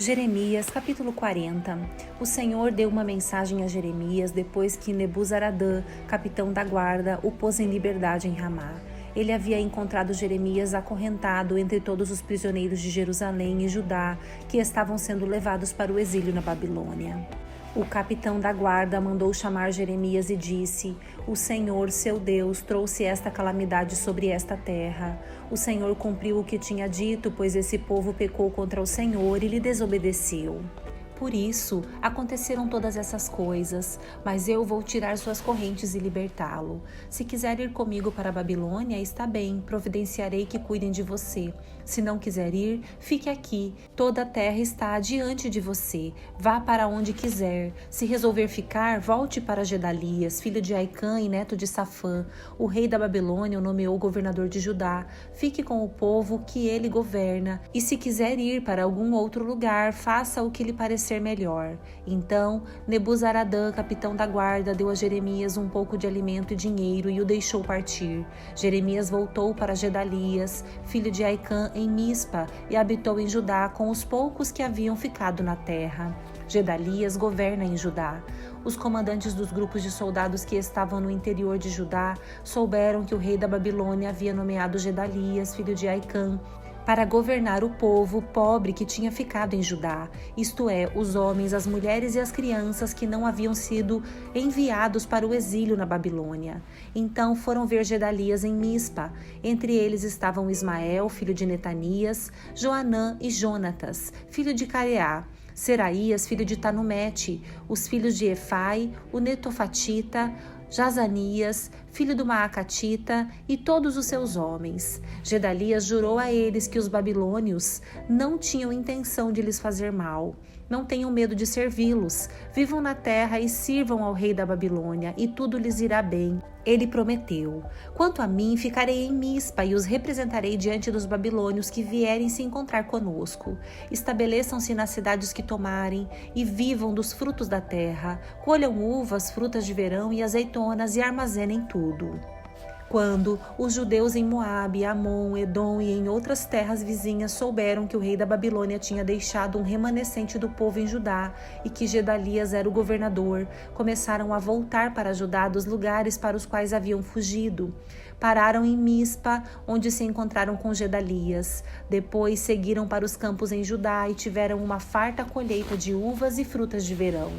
Jeremias, capítulo 40. O Senhor deu uma mensagem a Jeremias depois que Nebuzaradã, capitão da guarda, o pôs em liberdade em Ramá. Ele havia encontrado Jeremias acorrentado entre todos os prisioneiros de Jerusalém e Judá que estavam sendo levados para o exílio na Babilônia. O capitão da guarda mandou chamar Jeremias e disse: O Senhor, seu Deus, trouxe esta calamidade sobre esta terra. O Senhor cumpriu o que tinha dito, pois esse povo pecou contra o Senhor e lhe desobedeceu. Por isso, aconteceram todas essas coisas, mas eu vou tirar suas correntes e libertá-lo. Se quiser ir comigo para a Babilônia, está bem, providenciarei que cuidem de você. Se não quiser ir, fique aqui. Toda a terra está adiante de você. Vá para onde quiser. Se resolver ficar, volte para Gedalias, filho de Aicã e neto de Safã. O rei da Babilônia o nomeou governador de Judá. Fique com o povo que ele governa. E se quiser ir para algum outro lugar, faça o que lhe parecer melhor. Então, Nebuzaradã, capitão da guarda, deu a Jeremias um pouco de alimento e dinheiro e o deixou partir. Jeremias voltou para Gedalias, filho de Aicã, em Mispa, e habitou em Judá com os poucos que haviam ficado na terra. Gedalias governa em Judá. Os comandantes dos grupos de soldados que estavam no interior de Judá souberam que o rei da Babilônia havia nomeado Gedalias, filho de Aicã, para governar o povo pobre que tinha ficado em Judá, isto é, os homens, as mulheres e as crianças que não haviam sido enviados para o exílio na Babilônia. Então foram ver Gedalias em Mispa. Entre eles estavam Ismael, filho de Netanias, Joanã e Jonatas, filho de Careá, Seraías, filho de Tanumete, os filhos de Efai, o Netofatita, Jazanias, filho do Maacatita, e todos os seus homens. Gedalias jurou a eles que os babilônios não tinham intenção de lhes fazer mal. Não tenham medo de servi-los. Vivam na terra e sirvam ao rei da Babilônia, e tudo lhes irá bem. Ele prometeu: Quanto a mim, ficarei em Mispa e os representarei diante dos babilônios que vierem se encontrar conosco. Estabeleçam-se nas cidades que tomarem e vivam dos frutos da terra. Colham uvas, frutas de verão e azeitonas e armazenem tudo. Quando os judeus em Moabe, Amon, Edom e em outras terras vizinhas souberam que o rei da Babilônia tinha deixado um remanescente do povo em Judá e que Gedalias era o governador, começaram a voltar para Judá dos lugares para os quais haviam fugido. Pararam em Mispa, onde se encontraram com Gedalias. Depois seguiram para os campos em Judá e tiveram uma farta colheita de uvas e frutas de verão.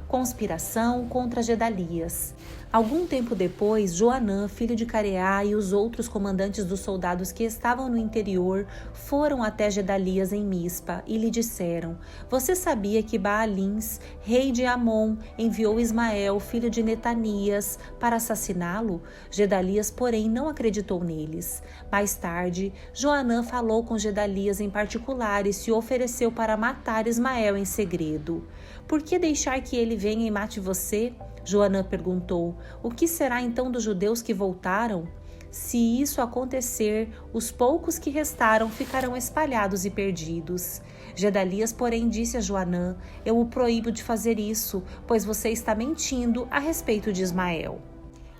Conspiração contra Gedalias. Algum tempo depois, Joanã, filho de Careá, e os outros comandantes dos soldados que estavam no interior foram até Gedalias em Mispa e lhe disseram: Você sabia que Baalins, rei de Amon, enviou Ismael, filho de Netanias, para assassiná-lo? Gedalias, porém, não acreditou neles. Mais tarde, Joanã falou com Gedalias em particular e se ofereceu para matar Ismael em segredo. Por que deixar que ele venha e mate você? Joanã perguntou: O que será então dos judeus que voltaram? Se isso acontecer, os poucos que restaram ficarão espalhados e perdidos. Gedalias, porém, disse a Joanã: Eu o proíbo de fazer isso, pois você está mentindo a respeito de Ismael.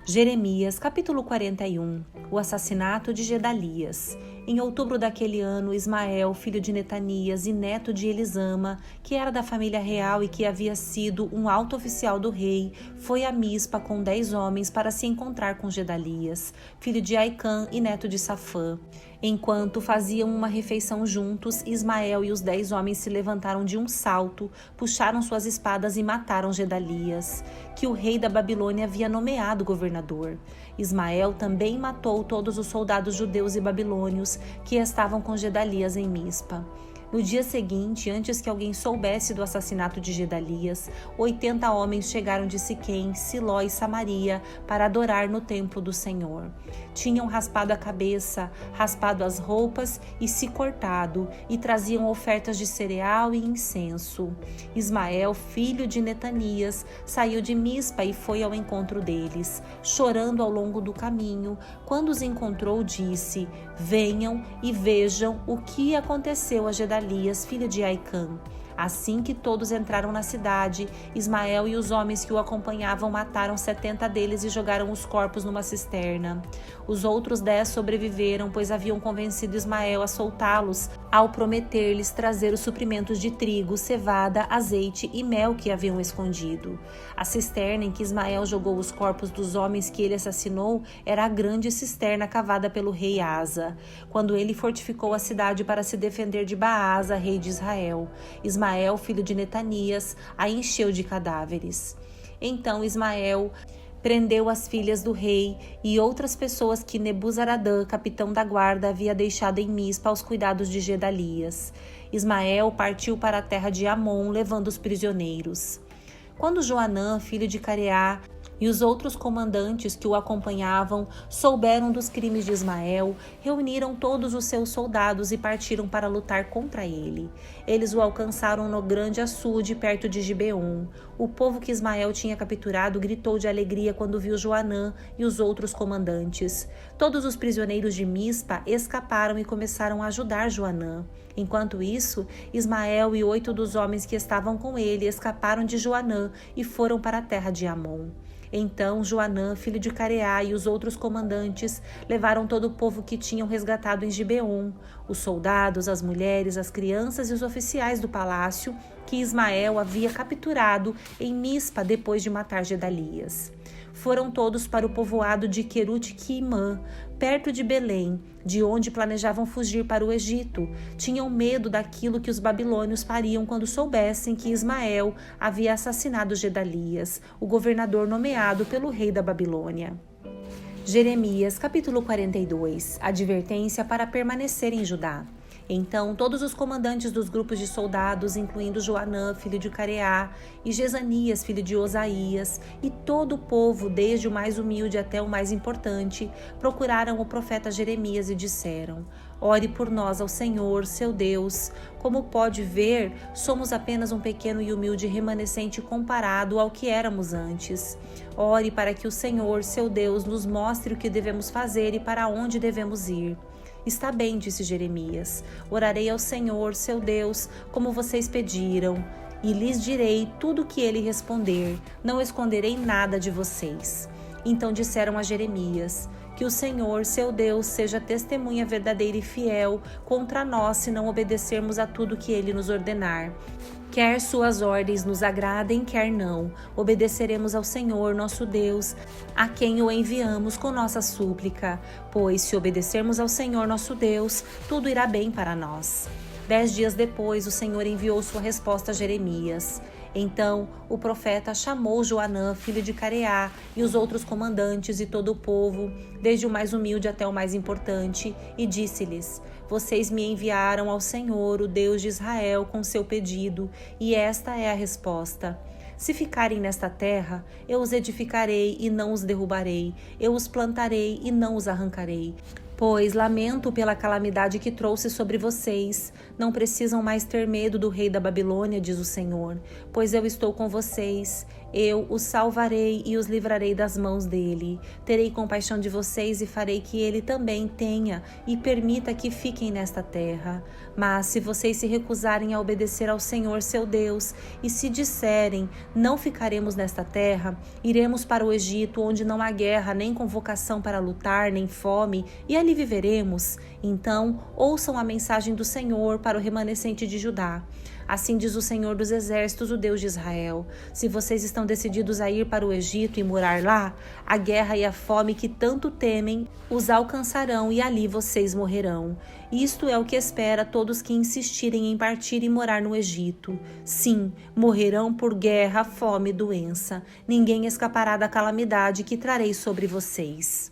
Jeremias, capítulo 41. O assassinato de Gedalias. Em outubro daquele ano, Ismael, filho de Netanias e neto de Elisama, que era da família real e que havia sido um alto oficial do rei, foi a Mispa com 10 homens para se encontrar com Gedalias, filho de Aicã e neto de Safã. Enquanto faziam uma refeição juntos, Ismael e os 10 homens se levantaram de um salto, puxaram suas espadas e mataram Gedalias, que o rei da Babilônia havia nomeado governador. Ismael também matou todos os soldados judeus e babilônios que estavam com Gedalias em Mispa. No dia seguinte, antes que alguém soubesse do assassinato de Gedalias, 80 homens chegaram de Siquém, Siló e Samaria para adorar no templo do Senhor. Tinham raspado a cabeça, raspado as roupas e se cortado, e traziam ofertas de cereal e incenso. Ismael, filho de Netanias, saiu de Mispa e foi ao encontro deles, chorando ao longo do caminho. Quando os encontrou, disse: Venham e vejam o que aconteceu a Gedalias, filho de Aicã. Assim que todos entraram na cidade, Ismael e os homens que o acompanhavam mataram 70 deles e jogaram os corpos numa cisterna. Os outros 10 sobreviveram, pois haviam convencido Ismael a soltá-los ao prometer-lhes trazer os suprimentos de trigo, cevada, azeite e mel que haviam escondido. A cisterna em que Ismael jogou os corpos dos homens que ele assassinou era a grande cisterna cavada pelo rei Asa, quando ele fortificou a cidade para se defender de Baasa, rei de Israel. Ismael, filho de Netanias, a encheu de cadáveres. Então Ismael prendeu as filhas do rei e outras pessoas que Nebuzaradã, capitão da guarda, havia deixado em Mispa aos cuidados de Gedalias. Ismael partiu para a terra de Amon, levando os prisioneiros. Quando Joanã, filho de Careá, e os outros comandantes que o acompanhavam souberam dos crimes de Ismael, reuniram todos os seus soldados e partiram para lutar contra ele. Eles o alcançaram no grande açude, perto de Gibeon. O povo que Ismael tinha capturado gritou de alegria quando viu Joanã e os outros comandantes. Todos os prisioneiros de Mispa escaparam e começaram a ajudar Joanã. Enquanto isso, Ismael e 8 dos homens que estavam com ele escaparam de Joanã e foram para a terra de Amon. Então Joanã, filho de Careá, e os outros comandantes levaram todo o povo que tinham resgatado em Gibeon, os soldados, as mulheres, as crianças e os oficiais do palácio que Ismael havia capturado em Mispa depois de matar Gedalias. Foram todos para o povoado de Querute-Quiimã, perto de Belém, de onde planejavam fugir para o Egito. Tinham medo daquilo que os babilônios fariam quando soubessem que Ismael havia assassinado Gedalias, o governador nomeado pelo rei da Babilônia. Jeremias, capítulo 42. Advertência para permanecer em Judá. Então todos os comandantes dos grupos de soldados, incluindo Joanã, filho de Careá, e Jezanias, filho de Osaías, e todo o povo, desde o mais humilde até o mais importante, procuraram o profeta Jeremias e disseram: Ore por nós ao Senhor, seu Deus. Como pode ver, somos apenas um pequeno e humilde remanescente comparado ao que éramos antes. Ore para que o Senhor, seu Deus, nos mostre o que devemos fazer e para onde devemos ir. Está bem, disse Jeremias. Orarei ao Senhor, seu Deus, como vocês pediram, e lhes direi tudo o que ele responder. Não esconderei nada de vocês. Então disseram a Jeremias: Que o Senhor, seu Deus, seja testemunha verdadeira e fiel contra nós se não obedecermos a tudo que ele nos ordenar. Quer suas ordens nos agradem, quer não, obedeceremos ao Senhor, nosso Deus, a quem o enviamos com nossa súplica, pois se obedecermos ao Senhor, nosso Deus, tudo irá bem para nós. 10 dias depois, o Senhor enviou sua resposta a Jeremias. Então o profeta chamou Joanã, filho de Careá, e os outros comandantes e todo o povo, desde o mais humilde até o mais importante, e disse-lhes: Vocês me enviaram ao Senhor, o Deus de Israel, com seu pedido, e esta é a resposta. Se ficarem nesta terra, eu os edificarei e não os derrubarei, eu os plantarei e não os arrancarei. Pois lamento pela calamidade que trouxe sobre vocês. Não precisam mais ter medo do rei da Babilônia, diz o Senhor, pois eu estou com vocês. Eu os salvarei e os livrarei das mãos dele. Terei compaixão de vocês e farei que ele também tenha e permita que fiquem nesta terra. Mas se vocês se recusarem a obedecer ao Senhor, seu Deus, e se disserem, não ficaremos nesta terra, iremos para o Egito, onde não há guerra, nem convocação para lutar, nem fome, e ali viveremos. Então, ouçam a mensagem do Senhor para o remanescente de Judá. Assim diz o Senhor dos Exércitos, o Deus de Israel: se vocês estão decididos a ir para o Egito e morar lá, a guerra e a fome que tanto temem os alcançarão e ali vocês morrerão. Isto é o que espera todos que insistirem em partir e morar no Egito. Sim, morrerão por guerra, fome e doença. Ninguém escapará da calamidade que trarei sobre vocês.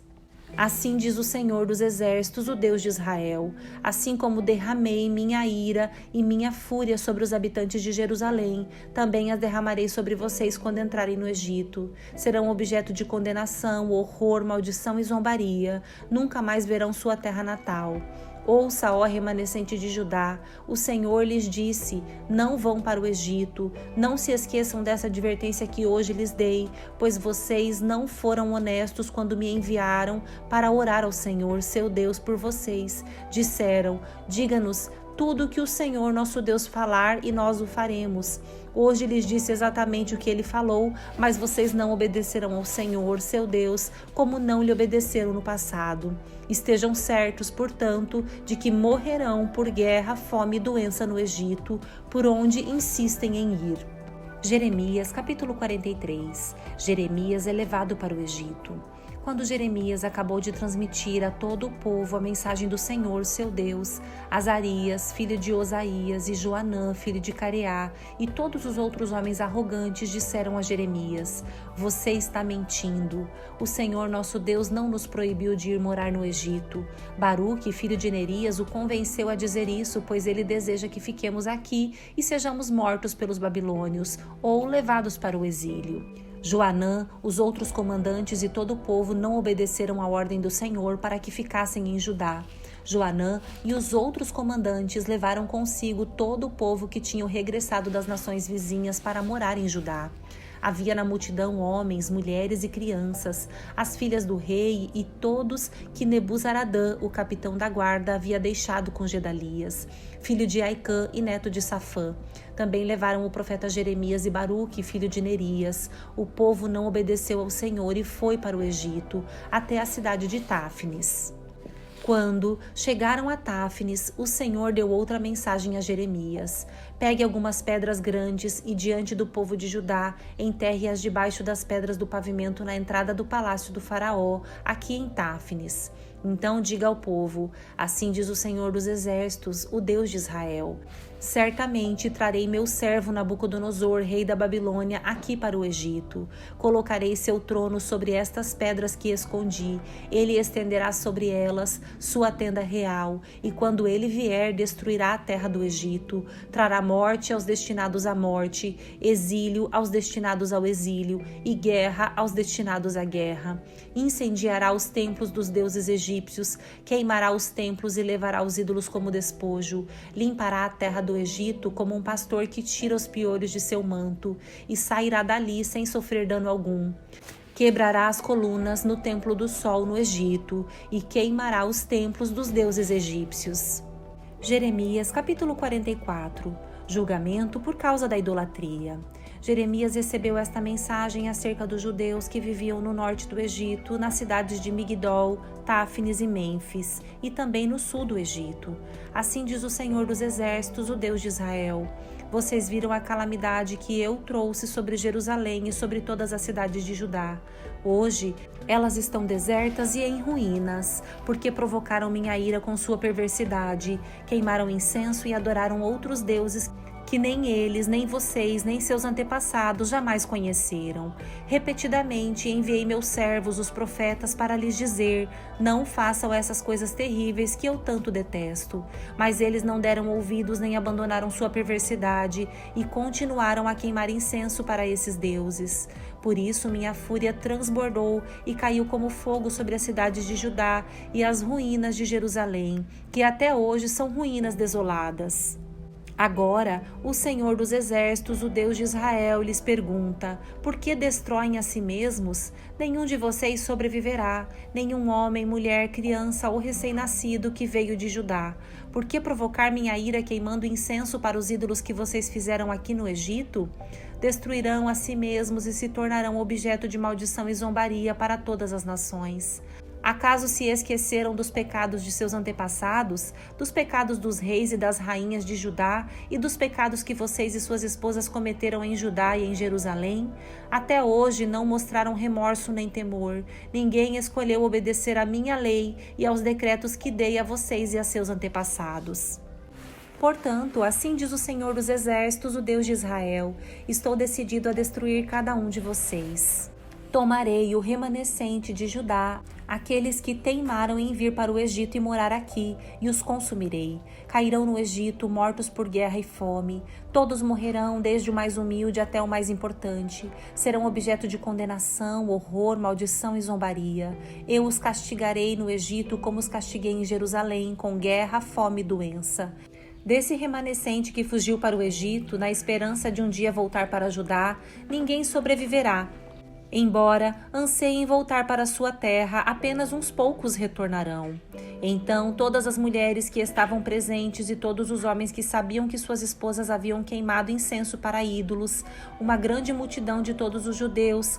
Assim diz o Senhor dos Exércitos, o Deus de Israel: assim como derramei minha ira e minha fúria sobre os habitantes de Jerusalém, também as derramarei sobre vocês quando entrarem no Egito. Serão objeto de condenação, horror, maldição e zombaria. Nunca mais verão sua terra natal. Ouça, ó remanescente de Judá, o Senhor lhes disse: não vão para o Egito. Não se esqueçam dessa advertência que hoje lhes dei, pois vocês não foram honestos quando me enviaram para orar ao Senhor, seu Deus, por vocês. Disseram: diga-nos, tudo que o Senhor nosso Deus falar e nós o faremos. Hoje lhes disse exatamente o que ele falou, mas vocês não obedecerão ao Senhor, seu Deus, como não lhe obedeceram no passado. Estejam certos, portanto, de que morrerão por guerra, fome e doença no Egito, por onde insistem em ir. Jeremias, capítulo 43. Jeremias é levado para o Egito. Quando Jeremias acabou de transmitir a todo o povo a mensagem do Senhor, seu Deus, Azarias, filho de Osaías, e Joanã, filho de Careá, e todos os outros homens arrogantes disseram a Jeremias: você está mentindo. O Senhor nosso Deus não nos proibiu de ir morar no Egito. Baruque, filho de Nerias, o convenceu a dizer isso, pois ele deseja que fiquemos aqui e sejamos mortos pelos babilônios ou levados para o exílio. Joanã, os outros comandantes e todo o povo não obedeceram à ordem do Senhor para que ficassem em Judá. Joanã e os outros comandantes levaram consigo todo o povo que tinham regressado das nações vizinhas para morar em Judá. Havia na multidão homens, mulheres e crianças, as filhas do rei e todos que Nebuzaradã, o capitão da guarda, havia deixado com Gedalias, filho de Aicã e neto de Safã. Também levaram o profeta Jeremias e Baruque, filho de Nerias. O povo não obedeceu ao Senhor e foi para o Egito, até a cidade de Táfnis. Quando chegaram a Táfnis, o Senhor deu outra mensagem a Jeremias: pegue algumas pedras grandes e, diante do povo de Judá, enterre-as debaixo das pedras do pavimento na entrada do palácio do faraó, aqui em Táfnis. Então diga ao povo: assim diz o Senhor dos Exércitos, o Deus de Israel: certamente trarei meu servo Nabucodonosor, rei da Babilônia, aqui para o Egito. Colocarei seu trono sobre estas pedras que escondi. Ele estenderá sobre elas sua tenda real, e quando ele vier, destruirá a terra do Egito. Trará morte aos destinados à morte, exílio aos destinados ao exílio, e guerra aos destinados à guerra. Incendiará os templos dos deuses egípcios, queimará os templos e levará os ídolos como despojo. Limpará a terra do Egito como um pastor que tira os piolhos de seu manto, e sairá dali sem sofrer dano algum. Quebrará as colunas no templo do sol no Egito e queimará os templos dos deuses egípcios. Jeremias, capítulo 44. Julgamento por causa da idolatria. Jeremias recebeu esta mensagem acerca dos judeus que viviam no norte do Egito, nas cidades de Migdol, Táfnis e Mênfis, e também no sul do Egito. Assim diz o Senhor dos Exércitos, o Deus de Israel: vocês viram a calamidade que eu trouxe sobre Jerusalém e sobre todas as cidades de Judá. Hoje, elas estão desertas e em ruínas, porque provocaram minha ira com sua perversidade, queimaram incenso e adoraram outros deuses que nem eles, nem vocês, nem seus antepassados jamais conheceram. Repetidamente enviei meus servos, os profetas, para lhes dizer: não façam essas coisas terríveis que eu tanto detesto. Mas eles não deram ouvidos nem abandonaram sua perversidade e continuaram a queimar incenso para esses deuses. Por isso minha fúria transbordou e caiu como fogo sobre as cidades de Judá e as ruínas de Jerusalém, que até hoje são ruínas desoladas. Agora, o Senhor dos Exércitos, o Deus de Israel, lhes pergunta: por que destroem a si mesmos? Nenhum de vocês sobreviverá, nenhum homem, mulher, criança ou recém-nascido que veio de Judá. Por que provocar minha ira queimando incenso para os ídolos que vocês fizeram aqui no Egito? Destruirão a si mesmos e se tornarão objeto de maldição e zombaria para todas as nações. Acaso se esqueceram dos pecados de seus antepassados, dos pecados dos reis e das rainhas de Judá e dos pecados que vocês e suas esposas cometeram em Judá e em Jerusalém? Até hoje não mostraram remorso nem temor. Ninguém escolheu obedecer à minha lei e aos decretos que dei a vocês e a seus antepassados. Portanto, assim diz o Senhor dos Exércitos, o Deus de Israel: estou decidido a destruir cada um de vocês. Tomarei o remanescente de Judá, aqueles que teimaram em vir para o Egito e morar aqui, e os consumirei. Cairão no Egito, mortos por guerra e fome. Todos morrerão, desde o mais humilde até o mais importante. Serão objeto de condenação, horror, maldição e zombaria. Eu os castigarei no Egito como os castiguei em Jerusalém, com guerra, fome e doença. Desse remanescente que fugiu para o Egito, na esperança de um dia voltar para Judá, ninguém sobreviverá. Embora anseiem voltar para sua terra, apenas uns poucos retornarão. Então todas as mulheres que estavam presentes e todos os homens que sabiam que suas esposas haviam queimado incenso para ídolos, uma grande multidão de todos os judeus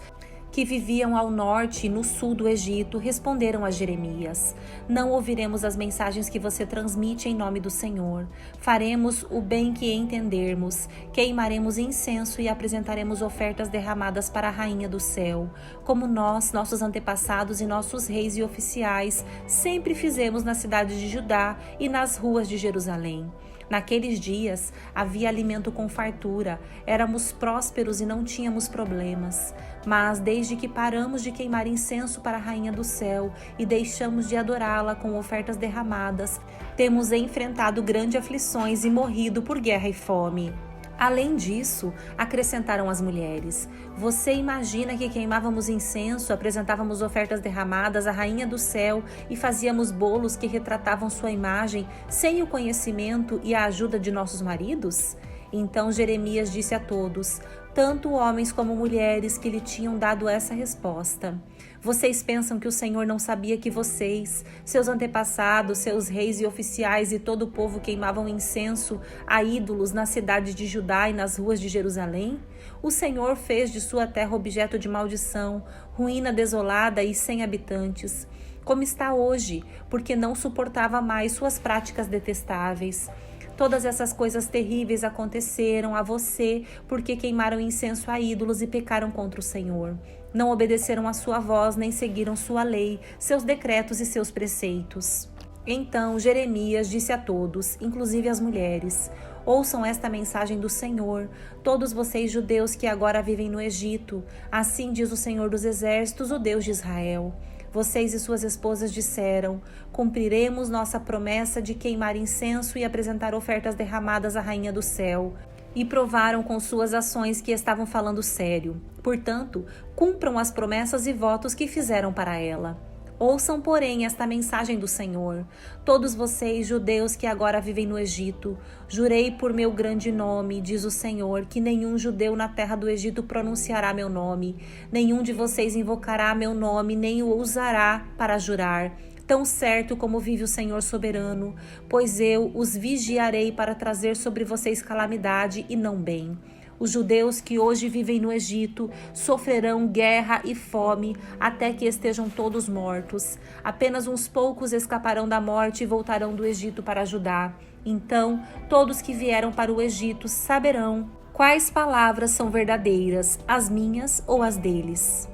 que viviam ao norte e no sul do Egito, responderam a Jeremias: não ouviremos as mensagens que você transmite em nome do Senhor. Faremos o bem que entendermos, queimaremos incenso e apresentaremos ofertas derramadas para a Rainha do Céu, como nós, nossos antepassados e nossos reis e oficiais sempre fizemos na cidade de Judá e nas ruas de Jerusalém. Naqueles dias havia alimento com fartura, éramos prósperos e não tínhamos problemas. Mas desde que paramos de queimar incenso para a Rainha do Céu e deixamos de adorá-la com ofertas derramadas, temos enfrentado grandes aflições e morrido por guerra e fome. Além disso, acrescentaram as mulheres: você imagina que queimávamos incenso, apresentávamos ofertas derramadas à Rainha do Céu e fazíamos bolos que retratavam sua imagem sem o conhecimento e a ajuda de nossos maridos? Então Jeremias disse a todos, tanto homens como mulheres, que lhe tinham dado essa resposta: vocês pensam que o Senhor não sabia que vocês, seus antepassados, seus reis e oficiais e todo o povo queimavam incenso a ídolos na cidade de Judá e nas ruas de Jerusalém? O Senhor fez de sua terra objeto de maldição, ruína desolada e sem habitantes, como está hoje, porque não suportava mais suas práticas detestáveis. Todas essas coisas terríveis aconteceram a você porque queimaram incenso a ídolos e pecaram contra o Senhor. Não obedeceram a sua voz, nem seguiram sua lei, seus decretos e seus preceitos. Então Jeremias disse a todos, inclusive às mulheres: ouçam esta mensagem do Senhor, todos vocês judeus que agora vivem no Egito. Assim diz o Senhor dos Exércitos, o Deus de Israel. Vocês e suas esposas disseram: cumpriremos nossa promessa de queimar incenso e apresentar ofertas derramadas à Rainha do Céu. E provaram com suas ações que estavam falando sério. Portanto, cumpram as promessas e votos que fizeram para ela. Ouçam, porém, esta mensagem do Senhor. Todos vocês, judeus que agora vivem no Egito, jurei por meu grande nome, diz o Senhor, que nenhum judeu na terra do Egito pronunciará meu nome. Nenhum de vocês invocará meu nome, nem o usará para jurar. Tão certo como vive o Senhor soberano, pois eu os vigiarei para trazer sobre vocês calamidade e não bem. Os judeus que hoje vivem no Egito sofrerão guerra e fome até que estejam todos mortos. Apenas uns poucos escaparão da morte e voltarão do Egito para Judá. Então, todos que vieram para o Egito saberão quais palavras são verdadeiras, as minhas ou as deles.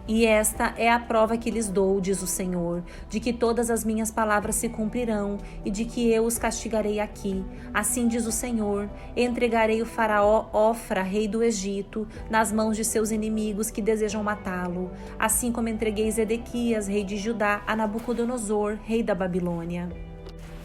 E esta é a prova que lhes dou, diz o Senhor, de que todas as minhas palavras se cumprirão e de que eu os castigarei aqui. Assim diz o Senhor: entregarei o faraó Ofra, rei do Egito, nas mãos de seus inimigos que desejam matá-lo, assim como entreguei Zedequias, rei de Judá, a Nabucodonosor, rei da Babilônia.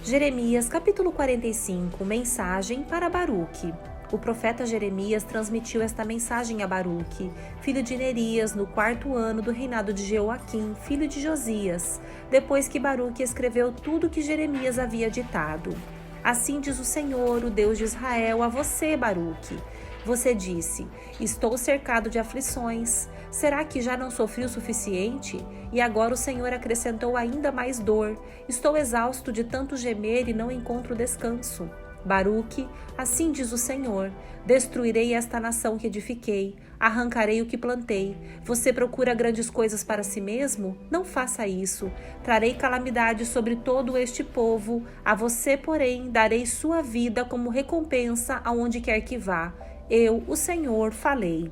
Jeremias, capítulo 45, mensagem para Baruque. O profeta Jeremias transmitiu esta mensagem a Baruque, filho de Nerias, no 4º ano do reinado de Jeoaquim, filho de Josias, depois que Baruque escreveu tudo o que Jeremias havia ditado. Assim diz o Senhor, o Deus de Israel, a você, Baruque. Você disse: estou cercado de aflições. Será que já não sofri o suficiente? E agora o Senhor acrescentou ainda mais dor. Estou exausto de tanto gemer e não encontro descanso. Baruque, assim diz o Senhor: destruirei esta nação que edifiquei, arrancarei o que plantei. Você procura grandes coisas para si mesmo? Não faça isso. Trarei calamidade sobre todo este povo. A você, porém, darei sua vida como recompensa aonde quer que vá. Eu, o Senhor, falei.